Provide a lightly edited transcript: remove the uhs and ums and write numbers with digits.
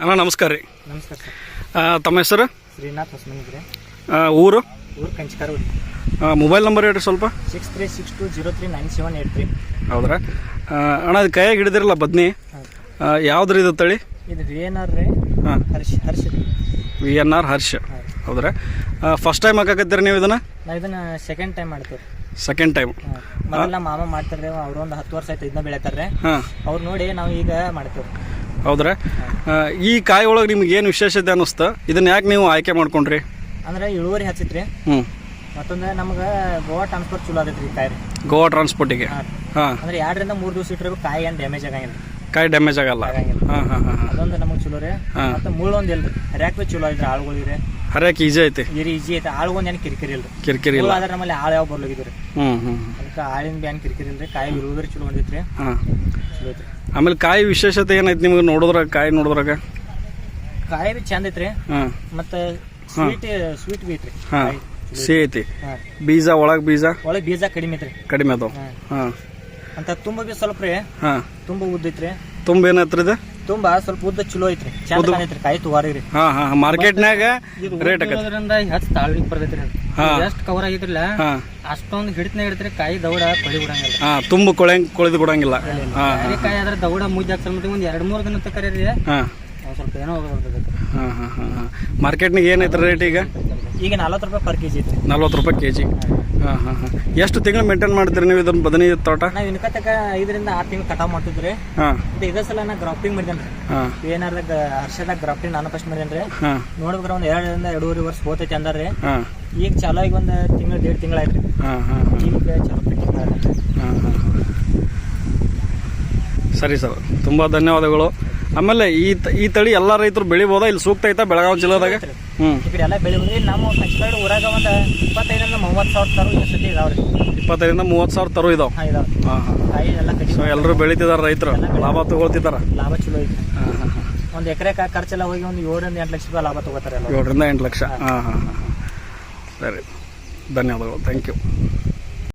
ಅಣ್ಣ ನಮಸ್ಕಾರ ರೀ. ನಮಸ್ಕಾರ ಸರ್. ತಮ್ಮ ಹೆಸರು? ಶ್ರೀನಾಥ್ ಹೊಸಮನಿದ್ರಿ. ಊರು ಕಂಚಿಕಾರ. ಮೊಬೈಲ್ ನಂಬರ್ ಹೇಳ್ರಿ ಸ್ವಲ್ಪ. 6362039783. ಹೌದ್ರಾ ಅಣ್ಣ? ಅದು ಕೈಯಾಗಿ ಹಿಡಿದಿರಲ್ಲ ಬದ್ನಿ, ಯಾವ್ದ್ರಿ ಇದು ತಳಿ? ಇದು VNR ರೀ. ಹಾಂ, ಹರ್ಷ VNR ಹರ್ಷ. ಹೌದ್ರಾ? ಫಸ್ಟ್ ಟೈಮ್ ಹಾಕಕತ್ತೀರಿ ನೀವು ಇದನ್ನು? ನಾವು ಇದನ್ನು ಸೆಕೆಂಡ್ ಟೈಮ್ ಮಾಡ್ತೀವಿ. Second time. ಮೊದಲು ನಮ್ಮ ಮಾಮ ಮಾಡ್ತಾರೆ, ಅವ್ರು ಒಂದು 10 ವರ್ಷ ಆಯ್ತು ಇದನ್ನ ಬೆಳಿತಾರೆ. ಹಾಂ, ಅವ್ರು ನೋಡಿ ನಾವು ಈಗ ಮಾಡ್ತೀವಿ. ಹೌದ್ರಾ? ಈ ಕಾಯಿ ಒಳಗೆ ನಿಮ್ಗೆ ಏನು ವಿಶೇಷತೆ ಅನ್ನಿಸ್ತಾ? ಇದನ್ನ ಯಾಕೆ ನೀವು ಆಯ್ಕೆ ಮಾಡ್ಕೊಂಡ್ರಿ? ಅಂದ್ರೆ ಇಳುವರಿ ಹಚ್ಚಿತ್ರಿ. ಮತ್ತೊಂದು ನಮ್ಗೆ ಗೋವಾ ಟ್ರಾನ್ಸ್ಪೋರ್ಟ್ ಚಲೋ ಆಗೈತ್ರಿ ಈ ಕಾಯಿ. ಗೋವಾ ಟ್ರಾನ್ಸ್ಪೋರ್ಟಿಗೆ? ಹಾಂ, ಅಂದ್ರೆ 2 ರಿಂದ 3 ದಿವಸ ಇಟ್ಟರೆ ಕಾಯಿ ಏನು ಡ್ಯಾಮೇಜ್ ಆಗಂಗಿಲ್ಲ. ಕಾಯಿ ಡ್ಯಾಮೇಜ್ ಆಗಲ್ಲ. ಹಾಂ ಹಾಂ ಹಾಂ, ಅದೊಂದು ನಮಗೆ ಚಲೋ ರೀ. ಮತ್ತೆ ಮುಳ್ಳೊಂದು ಇಲ್ರಿ, ಹರ್ಯಾಕ್ ಭೀ ಚಲೋ ಐತ್ರಿ. ಆಳುಗಳಿರಿ ಹರ್ಯಾಕ್ ಈಜಿ ಐತಿ? ಈಜಿ ಐತೆ. ಆಳುಗೊಂದು ಏನು ಕಿರಿಕಿರಿ ಇಲ್ರಿ. ಕಿರಿಕಿರಿ ಇಲ್ಲ. ಆದ್ರೆ ನಮ್ಮಲ್ಲಿ ಆಳು ಯಾವ ಬರ್ಲಾಗಿದ್ರಿ. ಅದಕ್ಕೆ ಆಳಿನ ಬ್ಯಾನ್ ಕಿರಿಕಿರಿ ಇಲ್ರಿ. ಕಾಯಿ ಇಳುವರಿ ಚಲೋ ಬಂದೈತ್ರಿ. ಹಾಂ, ಚಲೋ ಐತ್ರಿ. ಆಮೇಲೆ ಕಾಯಿ ವಿಶೇಷತೆ ಏನೈತಿ ನಿಮ್ಗೆ ನೋಡಿದ್ರಾಗ? ಕಾಯಿ ನೋಡಿದ್ರಾಗ ಕಾಯಿ ಭೀ ಚಂದ ಐತ್ರಿ. ಮತ್ತೆ ಸ್ವೀಟ್ ಬಿ ಐತ್ರಿ. ಹಾಂ, ಸಿಹಿ ಐತಿ. ಬೀಜ ಒಳಗೆ ಬೀಜ ಕಡಿಮೆ ಐತ್ರಿ. ಕಡಿಮೆ ಅದಾವ. ಹಾಂ, ಅಂತ ತುಂಬ ಬಿ ಸ್ವಲ್ಪ ರೀ. ಹಾಂ, ತುಂಬ ಉದ್ದ ಐತ್ರಿ. ತುಂಬ ಏನೈತ್ರಿ ಇದು? ತುಂಬ ಸ್ವಲ್ಪ ಉದ್ದ ಚಲೋ ಐತ್ರಿ. ಚಂದ ಕಾಣೈತ್ರಿ. ಕಾಯಿ ತುವಾರಿ ರೀ. ಹಾಂ ಹಾಂ, ಮಾರ್ಕೆಟ್ನಾಗ ರೇಟ್ ಆಗೋದ್ರಿಂದ ಹೆಚ್ಚು ತಾಳ್ಲಿಕ್ಕೆ ಬರ್ತೈತ್ರಿ. ಎಷ್ಟು ಕವರ್ ಆಗಿದ್ರಲ್ಲ ಅಷ್ಟೊಂದು ಹಿಡಿತನ ಹಿಡಿತ್ರಿ. ಕಾಯಿ ದೌಡ ಕೊಳಿ ಬಿಡಂಗಿಲ್ಲ. ಹಾಂ, ತುಂಬ ಕೊಳೆದು ಕೊಡಂಗಿಲ್ಲ. ಕಾಯಿ ಆದ್ರೆ ದೌಡ ಮುದ್ದೆ ಹಾಕ್ಸಲ್ ಮಟ್ಟಿಗೆ ಒಂದು 2-3 ದಿನ ತಕರಿ. ಹಾಂ, ಸ್ವಲ್ಪ ಏನೋ ಬರ್ತೈತಿ. ಹಾಂ ಹಾಂ ಹಾಂ ಹಾಂ. ಮಾರ್ಕೆಟ್ನಾಗ ಏನೈತ್ರಿ ರೇಟ್ ಈಗ? ಈಗ 40 ರೂಪಾಯಿ ಪರ್ ಕೆಜಿ ಐತ್ರಿ. 40 ರೂಪಾಯಿ ಕೆಜಿ. ಹಾಂ ಹಾಂ ಹಾಂ. ಎಷ್ಟು ತಿಂಗಳು ಮೇಂಟೈನ್ ಮಾಡ್ತೀರಿ ನೀವು ಇದನ್ನ ಬದನಿ ತೋಟ? ನಾವು ಇನ್ಕತ್ತಕ 5 ರಿಂದ 6 ತಿಂಗಳು ಕಟಾವ್ ಮಾಡ್ತಿದ್ರಿ. ಹಾಂ, ಇದೇ ಸಲ ನಾ ಗ್ರಾಫ್ಟಿಂಗ್ ಮಾಡಿದ್ದೇನೆ ರೀ. ಹಾಂ, ಏನಾರ್ದಾಗ ಹರ್ಷದಾಗ ಗ್ರಾಫ್ಟಿಂಗ್ ನಾನು ಫಸ್ಟ್ ಮಾಡಿದ್ದೇನೆ ರೀ. ಹಾಂ, ನೋಡ್ಬೇಕ್ರೆ ಒಂದು 2 ರಿಂದ 2.5 ವರ್ಷ ಹೋತೈತಿ ಅಂದಾರ್ರಿ. ಹಾಂ, ಈಗ ಚಾಲೋ ಆಗಿ ಒಂದು ತಿಂಗಳು 1.5 ತಿಂಗಳು ಆಯ್ತು. ಹಾಂ ಹಾಂ ಹಾಂ, ಈಗ ಚಾಲೋ ಪ್ಯಾಕಿಂಗ್ ಮಾಡಿ. ಹಾಂ ಹಾಂ ಹಾಂ. ಸರಿ ಸರ್, ತುಂಬ ಧನ್ಯವಾದಗಳು. ಆಮೇಲೆ ಈ ತಳಿ ಎಲ್ಲ ರೈತರು ಬೆಳಿಬೋದಾ? ಇಲ್ಲಿ ಸೂಕ್ತ ಐತಾ ಬೆಳಗಾವಿ ಜಿಲ್ಲೆದಾಗ? ಈ ಕಡೆ ಎಲ್ಲ ಬೆಳಿಬೋದು. ನಮ್ಮ ಕಂಚಿಕಾಡು ಊರಾಗ ಒಂದು 25 ರಿಂದ 30 ಸಾವಿರ ತರು ಎಷ್ಟೊತ್ತಿ ಇದಾವ್ರಿ. 25 ರಿಂದ 30 ಸಾವಿರ ತರು ಇದಾವೆ. ಹಾಂ, ಇದಾವೆ. ಹಾಂ ಹಾಂ. ಕಾಯಿ ಎಲ್ಲ ಸೊ ಎಲ್ಲರೂ ಬೆಳಿತಿದಾರೆ ರೈತರು, ಲಾಭ ತಗೊಳ್ತಿದಾರ. ಲಾಭ ಚಲೋ ಐತಿ. ಹಾಂ ಹಾಂ ಹಾಂ. ಒಂದು ಎಕರೆ ಖರ್ಚೆಲ್ಲ ಹೋಗಿ ಒಂದು 7 ರಿಂದ 8 ಲಕ್ಷ ರೂಪಾಯಿ ಲಾಭ ತಗೋತಾರೆ. 7 ರಿಂದ 8 ಲಕ್ಷ. ಹಾಂ ಹಾಂ ಹಾಂ. ಸರಿ, ಧನ್ಯವಾದಗಳು. Thank you.